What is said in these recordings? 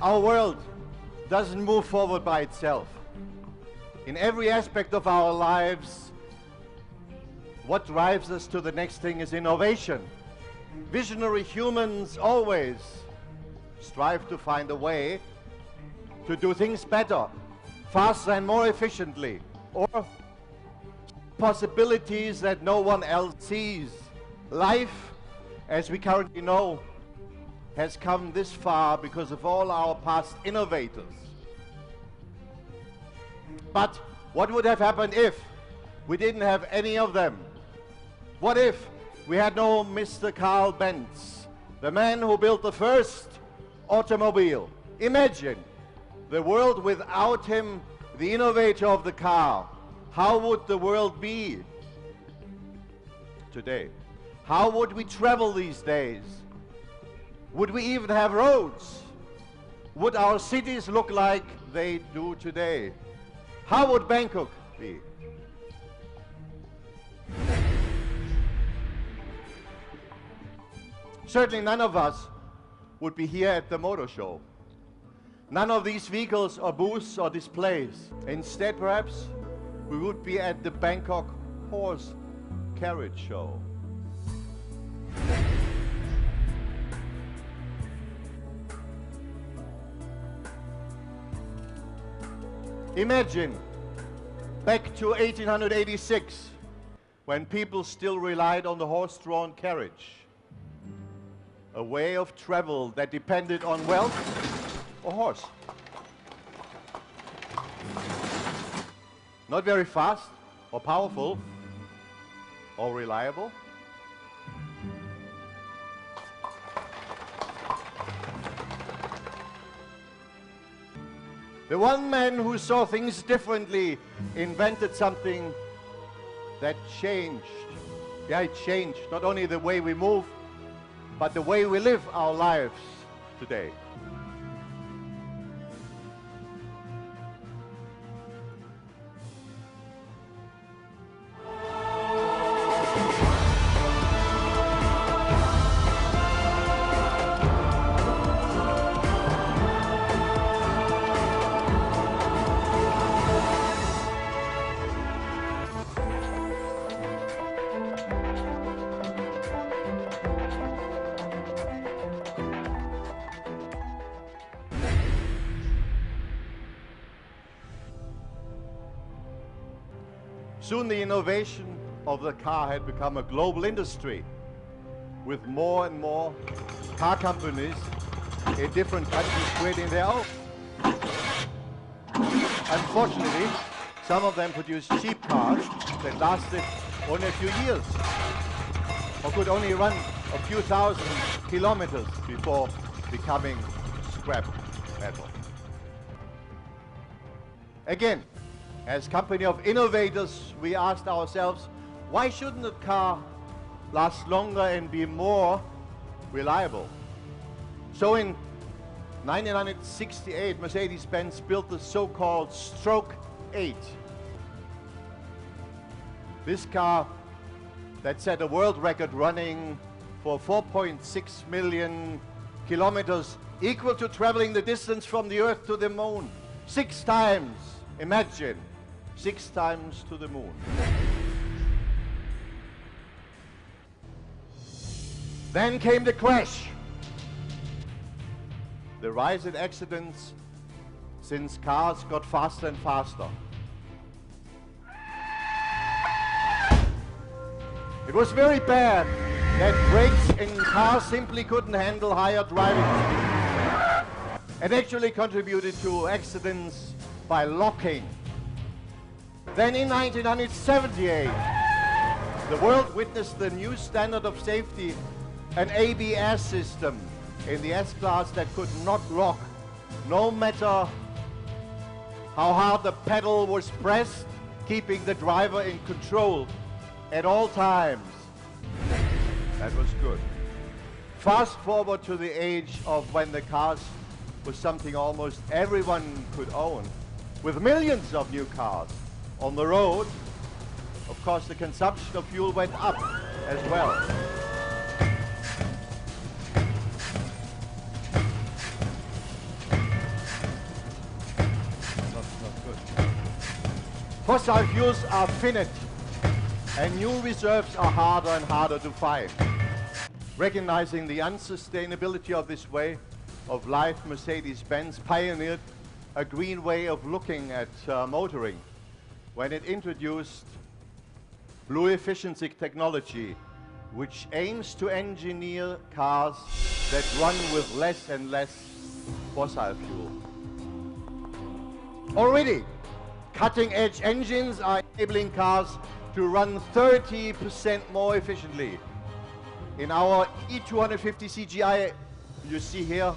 Our world doesn't move forward by itself. In every aspect of our lives, what drives us to the next thing is innovation. Visionary humans always strive to find a way to do things better, faster and more efficiently, or possibilities that no one else sees. Life, as we currently know, has come this far because of all our past innovators. But what would have happened if we didn't have any of them? What if we had no Mr. Carl Benz, the man who built the first automobile? Imagine the world without him, the innovator of the car. How would the world be today? How would we travel these days? Would we even have roads? Would our cities look like they do today? How would Bangkok be? Certainly none of us would be here at the motor show. None of these vehicles or booths or displays. Instead, perhaps, we would be at the Bangkok Horse Carriage Show. Imagine back to 1886, when people still relied on the horse-drawn carriage, a way of travel that depended on wealth or horse. Not very fast or powerful or reliable. The one man who saw things differently invented something that changed. Yeah, it changed not only the way we move, but the way we live our lives today. Soon the innovation of the car had become a global industry, with more and more car companies in different countries creating their own. Unfortunately, some of them produced cheap cars that lasted only a few years, or could only run a few thousand kilometers before becoming scrap metal. Again, as company of innovators, we asked ourselves, why shouldn't a car last longer and be more reliable? So in 1968, Mercedes-Benz built the so-called Stroke 8. This car that set a world record running for 4.6 million kilometers, equal to traveling the distance from the Earth to the moon 6 times. Imagine. 6 times to the moon. Then came the crash. The rise in accidents since cars got faster and faster. It was very bad that brakes in cars simply couldn't handle higher driving speeds, and actually contributed to accidents by locking. Then in 1978, the world witnessed the new standard of safety, an ABS system in the S-Class that could not lock, no matter how hard the pedal was pressed, keeping the driver in control at all times. That was good. Fast forward to the age of when the cars was something almost everyone could own, with millions of new cars on the road. Of course, the consumption of fuel went up as well. Fossil fuels are finite, and new reserves are harder and harder to find. Recognizing the unsustainability of this way of life, Mercedes-Benz pioneered a green way of looking at motoring when it introduced blue efficiency technology, which aims to engineer cars that run with less and less fossil fuel. Already, cutting-edge engines are enabling cars to run 30% more efficiently. In our E250 CGI, you see here,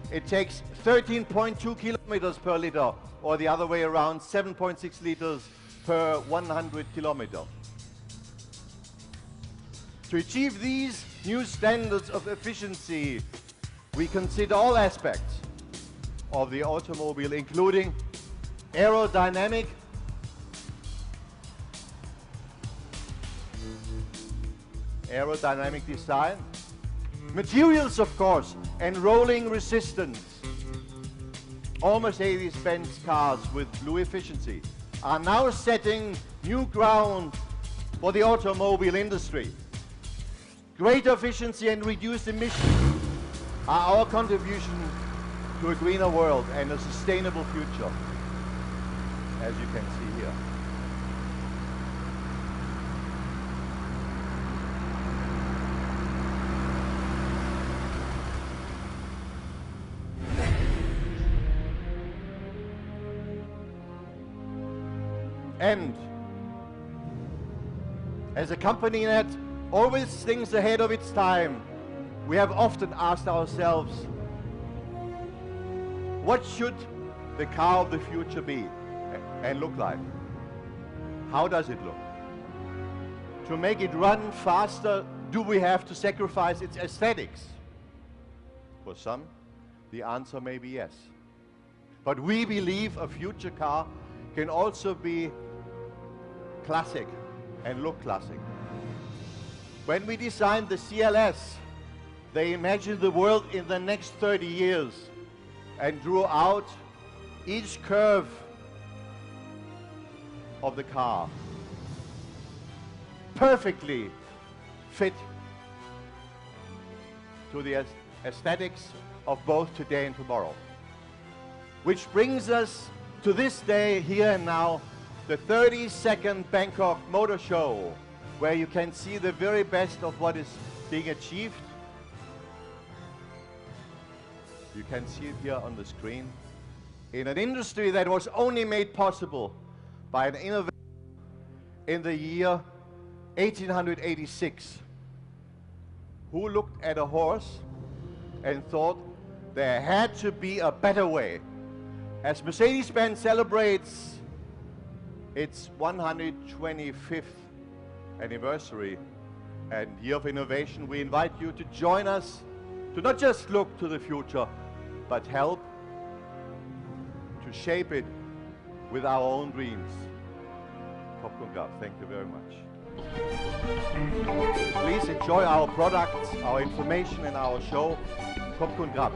it takes 13.2 kilometers per liter, or the other way around, 7.6 liters per 100 kilometers. To achieve these new standards of efficiency, we consider all aspects of the automobile, including aerodynamic, design, materials, of course, and rolling resistance. All Mercedes-Benz cars with blue efficiency are now setting new ground for the automobile industry. Greater efficiency and reduced emissions are our contribution to a greener world and a sustainable future, as you can see here. And as a company that always thinks ahead of its time, we have often asked ourselves, what should the car of the future be and look like? How does it look? To make it run faster, do we have to sacrifice its aesthetics? For some, the answer may be yes. But we believe a future car can also be classic and look classic. When we designed the CLS, they imagined the world in the next 30 years and drew out each curve of the car perfectly fit to the aesthetics of both today and tomorrow. Which brings us to this day, here and now, the 32nd Bangkok Motor Show, where you can see the very best of what is being achieved. You can see it here on the screen. In an industry that was only made possible by an innovator in the year 1886, who looked at a horse and thought there had to be a better way. As Mercedes-Benz celebrates its 125th anniversary and year of innovation, we invite you to join us to not just look to the future, but help to shape it with our own dreams. Popcorn Grab, thank you very much. Please enjoy our products, our information, and our show. Popcorn Grab.